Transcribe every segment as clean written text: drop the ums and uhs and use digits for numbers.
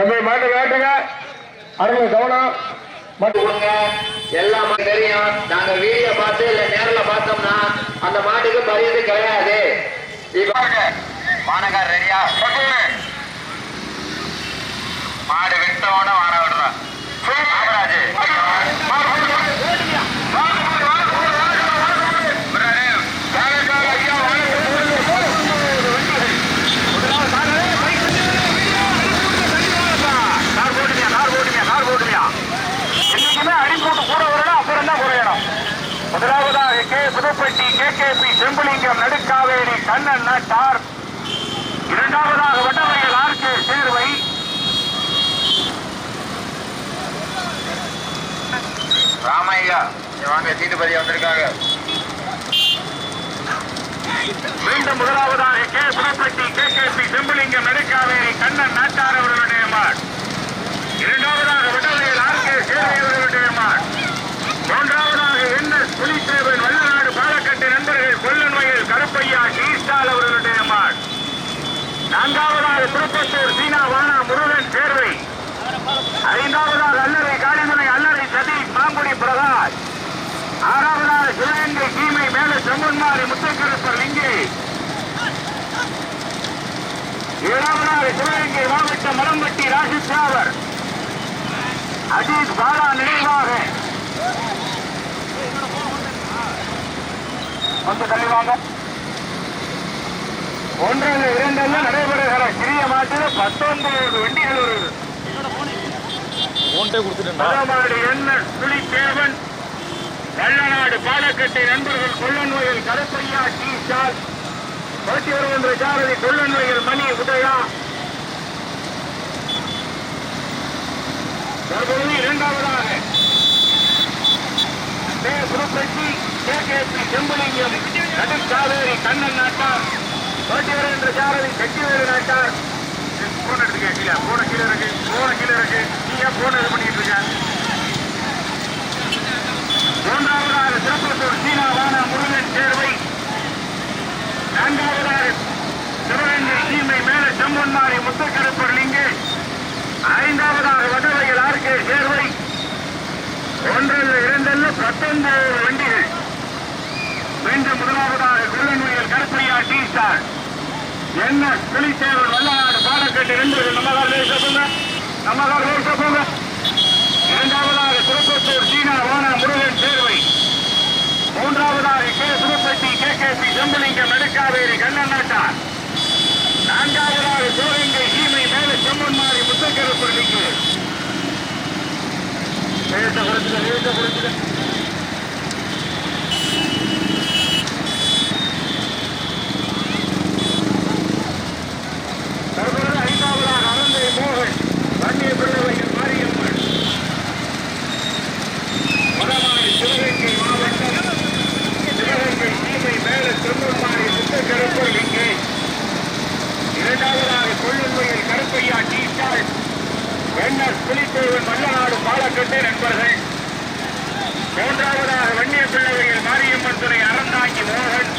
தம்பி மாட்டு காட்டுங்க, அருமை கவனம். எல்லாம் தெரியும். நாங்க வீடியோ பார்த்து இல்ல நேரில் பார்த்தோம்னா அந்த மாட்டுக்கு மரியாதை கிடையாது. மாநகர் ரெடியா? மாடு விட்டோட வார விடுறான். முதலாவதாக கே புதுப்பட்டி KKP செம்புலிங்கம் நடுக்காவேரி கண்ணன் நாட்டார். இரண்டாவதாக வட்டவரையில் RK சேர்வை. ராமையா வாங்க, சீட்டுபதி வந்திருக்காங்க. மீண்டும் முதலாவதாக கே புதுப்பட்டி KKP செம்புலிங்கம் நடுக்காவேரி கண்ணன் நாட்டார் அவர்களுடைய மாட். இரண்டாவதாக வட்டவரையில் RK சேர்வை அவர்களுடைய மாட். மூன்றாவதாக NS புலித்தேவன் வல்லநாடு பாலக்கட்டு நண்பர்கள் கொல்லன்வயல் கருப்பையா ஈஸ்டால் அவர்களுடைய மாட். நான்காவதாக திருப்பத்தூர் சீனா வானா முருகன் சேர்வை. ஐந்தாவதாக அல்லறை காளிமுனை அல்லறை சதீஷ் மாங்குடி பிரகாஷ். ஆறாவதாக சிவகங்கை சீமை மேல செம்மன்மாரி முத்துக்கருப்பர் லிங்கே. ஏழாவதாக சிவகங்கை மாவட்டம் மலம்பட்டி ராஜித்ராவர் அஜித் பாலா நினைவாக வந்து தள்ளிவாங்க. ஒன்றில் இரண்டில் நடைபெறுகிற சிறிய மாட்டில் 19 வண்டிகள் வருது. NS புலித்தேவன் வல்லநாடு பாலக்கட்டை நண்பர்கள் கொல்லன்வயல் கருப்பையா ஈஸ்டால் போட்டி வருகின்ற சாரதி கொல்லன்வயல் மணி உதயா. தற்போது இரண்டாவதாக புதுப்பட்டி KKP செம்புலிங்கம் நடுக்காவேரி கண்ணன் நாட்டார் போட்டி வருகின்ற சாரதி செட்டிவேறு நாட்டார். போன் எடுத்துக்க, கீழே போன கீழே இருக்கு, போன கீழே இருக்கு. நீங்க போன் இது பண்ணிட்டு இருக்க. மூன்றாவதாக திருப்பத்தூர் சீனாவான முருகன் சேர்வை. நான்காவதாக சிவகங்கை சீமை மேல செம்மன்மாரி முத்துக்கருப்பர் லிங்கே. ஐந்தாவதாக வடவையில் RK சேர்வை. ஒன்றில் இரண்டில் 19 வண்டிகள். மீண்டும் முதலாவதாக கொல்லன்வயல் கருப்பையா ஈஸ்டால் NS புலித்தேவன் வல்லநாடு பாலக்கட்டு நண்பர்கள் நம்மகார் போங்க. இரண்டாவதாக திருப்பத்தூர் சீனா வானா முருகன் சேர்வை. மூன்றாவதாக கே புதுப்பட்டி KKP செம்புலிங்கம் நடுக்காவேரி கண்ணன் நாட்டார். நான்காவதாக சிவகங்கை சீமை மேல செம்மன்மாரி முத்துக்கருப்பர் லிங்கே. தற்போது ஐந்தாவதாக அனந்தை மோகன் வன்னிய பிள்ளைகள் மாரியம்மன். வடமாறி சிவகங்கை மாவட்டம் சிவகங்கை சீமை மேல செம்மன்மாரி முத்துக்கருப்பர் லிங்கே. இரண்டாவதாக கொல்லுமையில் கருப்பையா ஈஸ்டால் NS புலித்தேவன் வல்லநாடு பாலக்கட்டை நண்பர்கள். மூன்றாவதாக வன்னிய பிள்ளைகள் மாரியம்மன் துறை அறந்தாங்கி மோகன்.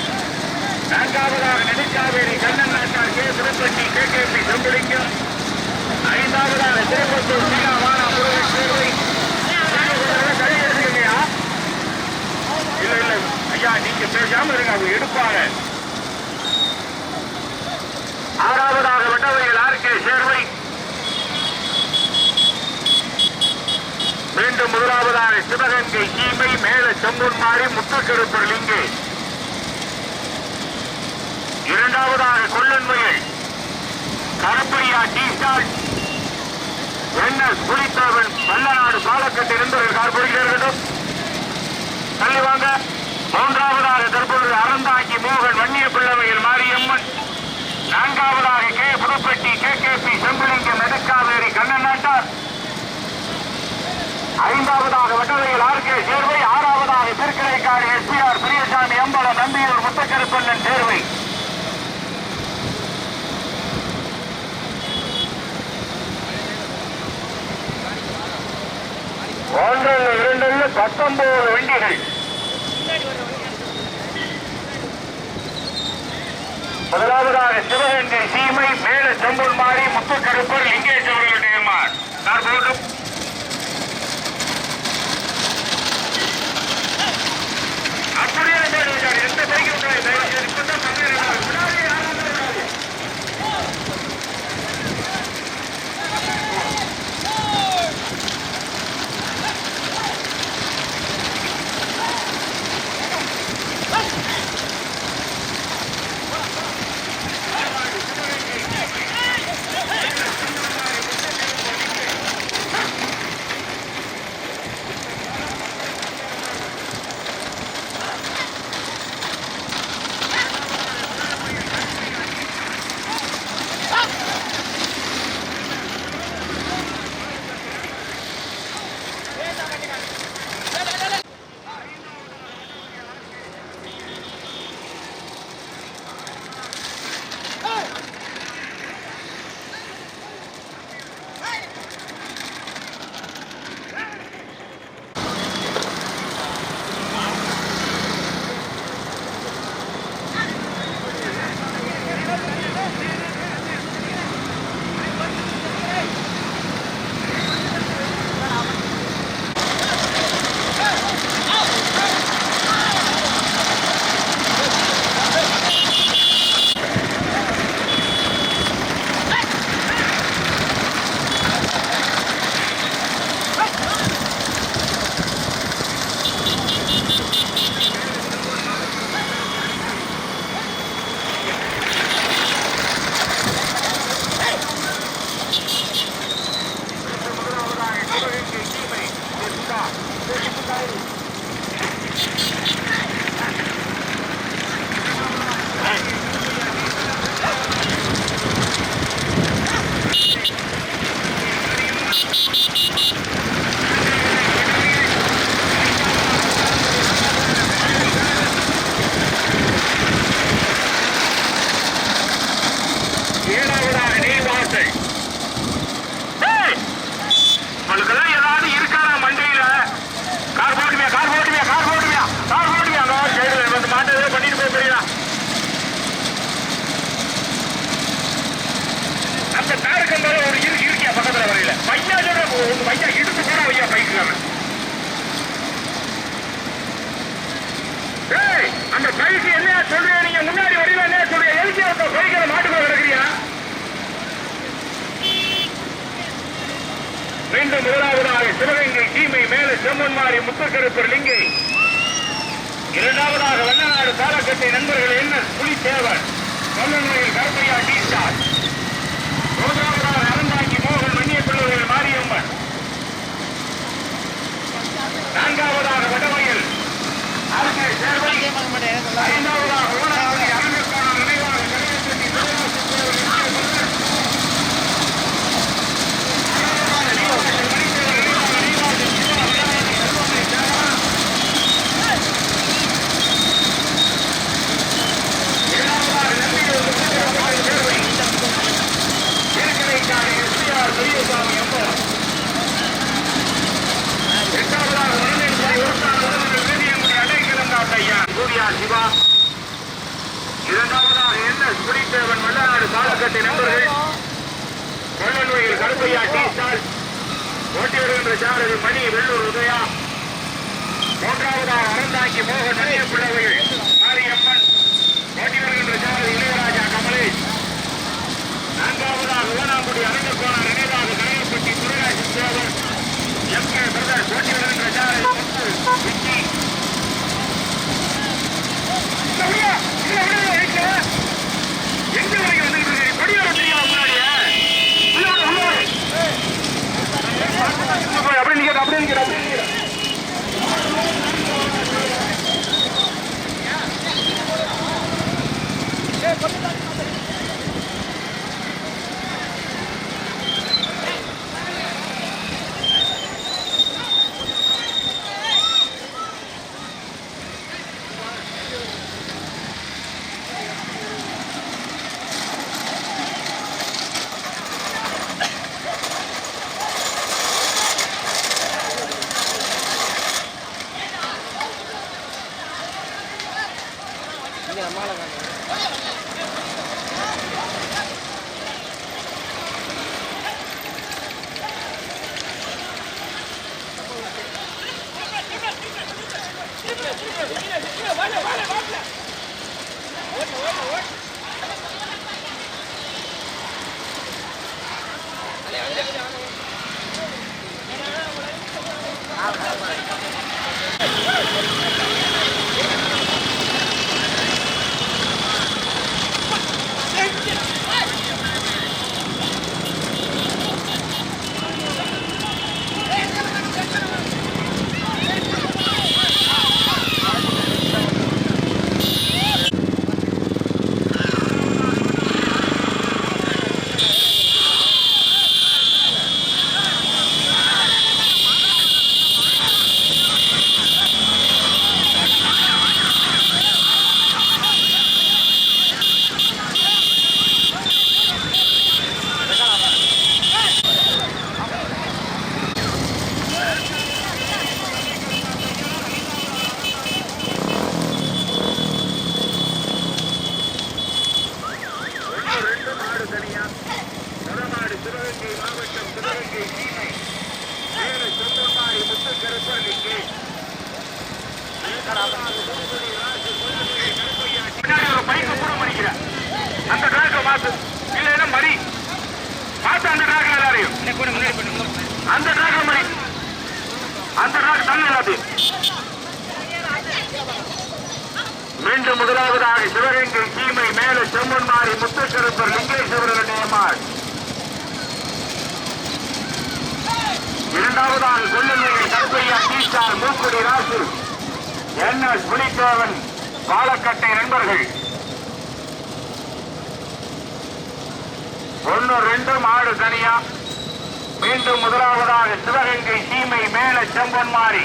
நான்காவதாக நெடுக்காவேரி கண்ணன் நாட்டார் கே புதுப்பட்டி KKP செம்புலிங்கம். ஐந்தாவதாக திருப்பத்தூர் சீனா வானா முருகன் சேர்வை. கையெழுத்துங்கய்யா. இல்ல இல்ல ஐயா, நீங்க பேசாம இருங்க, அவங்க எடுப்பாங்க. ஆறாவதாக வட்டவையில் RK சேர்வை. மீண்டும் முதலாவதாக சிவகங்கை சீமை மேல செம்பொன்மாரி முத்துக்கருப்பர் லிங்கே. இரண்டாவதாக கொல்லன்வயல் கருப்பையா ஈஸ்டால் NS புலித்தேவன் வல்லநாடு பாலக்கட்டை நண்பர்கள் கார்படுகிறார்கள். தள்ளி வாங்க. மூன்றாவதாக தற்போது அறந்தாங்கி மோகன் வன்னிய பிள்ளைமையில் மாரியம்மன். நான்காவதாக கே புதுப்பட்டி KKP செம்புலிங்கம் நடுக்காவேரி கண்ணன் நாட்டார். ஐந்தாவதாக வட்டவையில் RK சேர்வை. ஆறாவதாக திருக்கரைக்காடு SPR பிரியசாமி அம்பலம் நம்பியூர் முத்தக்கருப்பண்ணன் சேர்வை. ஒன்றில் இரண்டில் 19 வண்டிகள். முதலாவதாக சிவகங்கை சீமை மேல செம்பொன்மாரி முத்துக்கருப்பர் லிங்கேஷ் அவர்களுடைய சொல்றேன், நீங்க முன்னாடி வடிவா சொல்றேன். எழுச்சி போய்க்கிற மாட்டுக்குள்ள கிடக்குறியா? மீண்டும் முதலாவதாக சிவகங்கை சீமை மேல செம்மன்மாரி முத்துக்கருப்பர் லிங்கை. இரண்டாவதாக வெள்ளநாடு பாலக்கட்டை நண்பர்கள் என்ன புலித்தேவன் கொல்லநோயில் கருப்பையா டி ஸ்டார். மூன்றாவதாக அறந்தாங்கி மோகன் மன்னிய பிள்ளைகள் மாரியம்மன். நான்காவதாக வடமையில் ஆர்கே சேர்வை. ஐந்தாவதாக ஓனாவதி அரங்கக்கான நினைவாக கருவேப்பட்டி பெரியசாமி அம்பர். எட்டாவதாக சூர்யா சிவா. இரண்டாவதாக என்ன புலித்தேவன் வெள்ளநாடு பாலக்கட்டை நண்பர்கள் கொல்லநோயில் கருப்பையா டி ஸ்டார். ஓட்டி வருகின்ற சாரதி மணி வெள்ளூர் உதயா. மூன்றாவதாக அறந்தாங்கி மோகன் நன்னிய பிள்ளைகள் மாரியம்மன். ஓட்டி வருகின்ற சாரதி இளையராஜா கமலேஷ். நான்காவதாக ஓனாங்குடி அரங்கக்கோணம் நினைவாக கரையப்பட்டி துரைராஜ் தேவர் எம் கே பிரதர். ஓட்டி வருகின்ற சாரதி விக்கி. எங்க வரைக்கும் வந்துட்டு கொடியோட தெரியாம முன்னாடியே அப்படி நிக்கிற அப்படி நிக்கிற அப்படி நிக்கிற அந்த டிராக்க மாத்து இல்லைன்னா மறி மாத்து. அந்த டிராக் எல்லாரையும் அந்த டிராக்ல மறி. அந்த டிராக் தள்ளு எல்லாத்தையும். மீண்டும் முதலாவதாக சிவகங்கை சீமை மேல செம்மன்மாரி முத்துக்கருப்பர் லிங்கேஸ்வரர் நியமாள். இரண்டாவதாக கொல்லநோயில் Karuppaiya D star Mookkudi Rasu N S Pulithevan பாலக்கட்டை நண்பர்கள். 1-2 மாடு தனியா. மீண்டும் முதலாவதாக சிவகங்கை சீமை மேல செம்பன்மாரி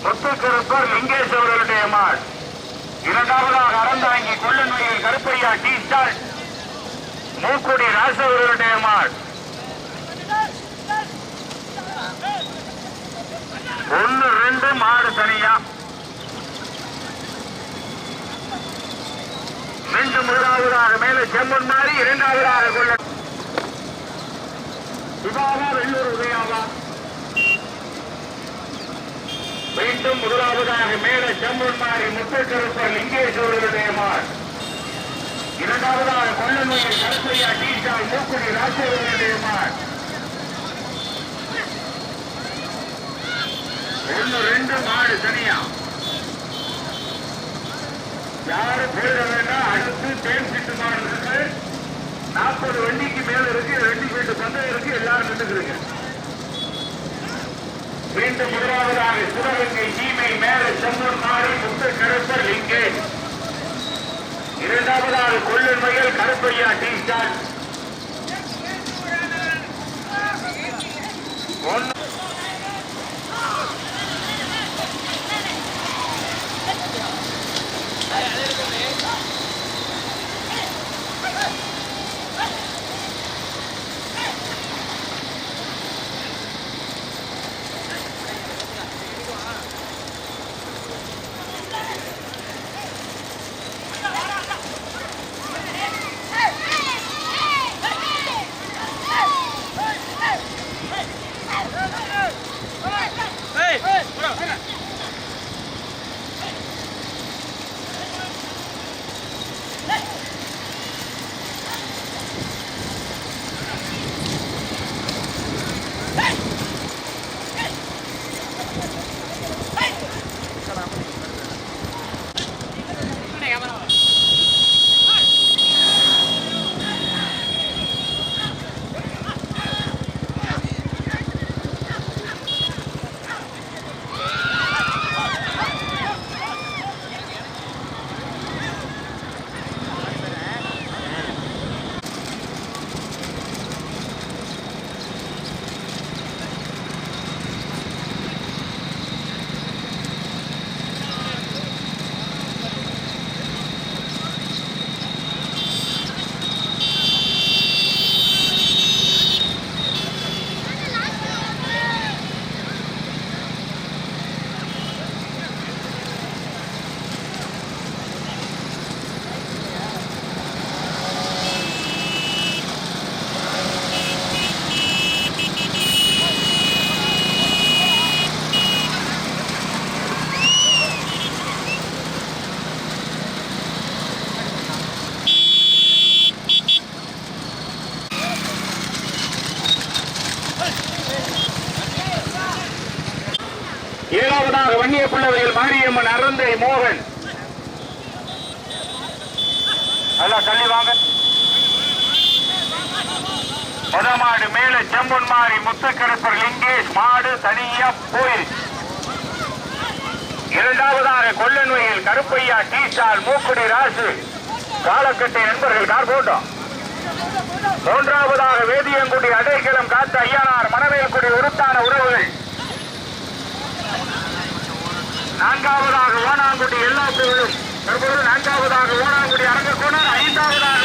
முத்துக்கருப்பர் லிங்கேஸ்வரருடைய மாள். இரண்டாவதாக அறந்தாங்கி கொல்லநோயில் கருப்பையா டி ஸ்டார் மூக்குடி ராசவருடைய மாள். 1-2 மாடு தனியா. மீண்டும் முதலாவதாக மேல செம்மன்மாரி. இரண்டாவதாக கொள்ள சிவாவா வெள்ளூர் உதயாவா. மீண்டும் முதலாவதாக மேல செம்பொன்மாரி முத்துக்கருப்பர் லிங்கேஸ்வரருடைய மாடு. இரண்டாவதாக கொல்லநோயில் கருப்பையா டீசால் மூக்குடி ராஜேவருடைய மாடு. 1-2 மாடு தனியா. யாரும் போயிட வேண்டாம். அடுத்து தேன் சிட்டு மாடு இருக்கு. 40 வண்டிக்கு மேல இருக்கு. 2 வீட்டு பந்தம் இருக்கு. எல்லாரும் நின்றுக்கிறீங்க. மீண்டும் முதலாவதாக சிவகங்கை சீமை மேல செம்பூர் மாறி முத்து கருப்பர் லிங்கே. இரண்டாவதாக கொள்ளன் மயில் கருப்பையா டீ ஸ்டால். ஏழாவதாக வன்னிய பிள்ளைகள் மாரியம்மன் அருந்தை மோகன். எல்லாம் தள்ளி வாங்க. முதமாடு மேல செம்பொன்மாரி முத்துக்கருப்பர் லிங்கேஷ் மாடு தனியா போயிருச்சு. இரண்டாவதாக கொல்லன்வையில் கருப்பையா டீசால் மூக்குடி ராசு காலக்கட்டை நண்பர்கள் கார் போட்டோம். மூன்றாவதாக வேதியங்குடி அடைக்கலம் காத்த ஐயனார் மணவேல்குடி உருத்தான உறவுகள். நான்காவதாக ஓனாங்குடி எல்லா புகழும் தற்போது நான்காவதாக ஓனாங்குடி அரங்கக்கோணர். ஐந்தாவதாக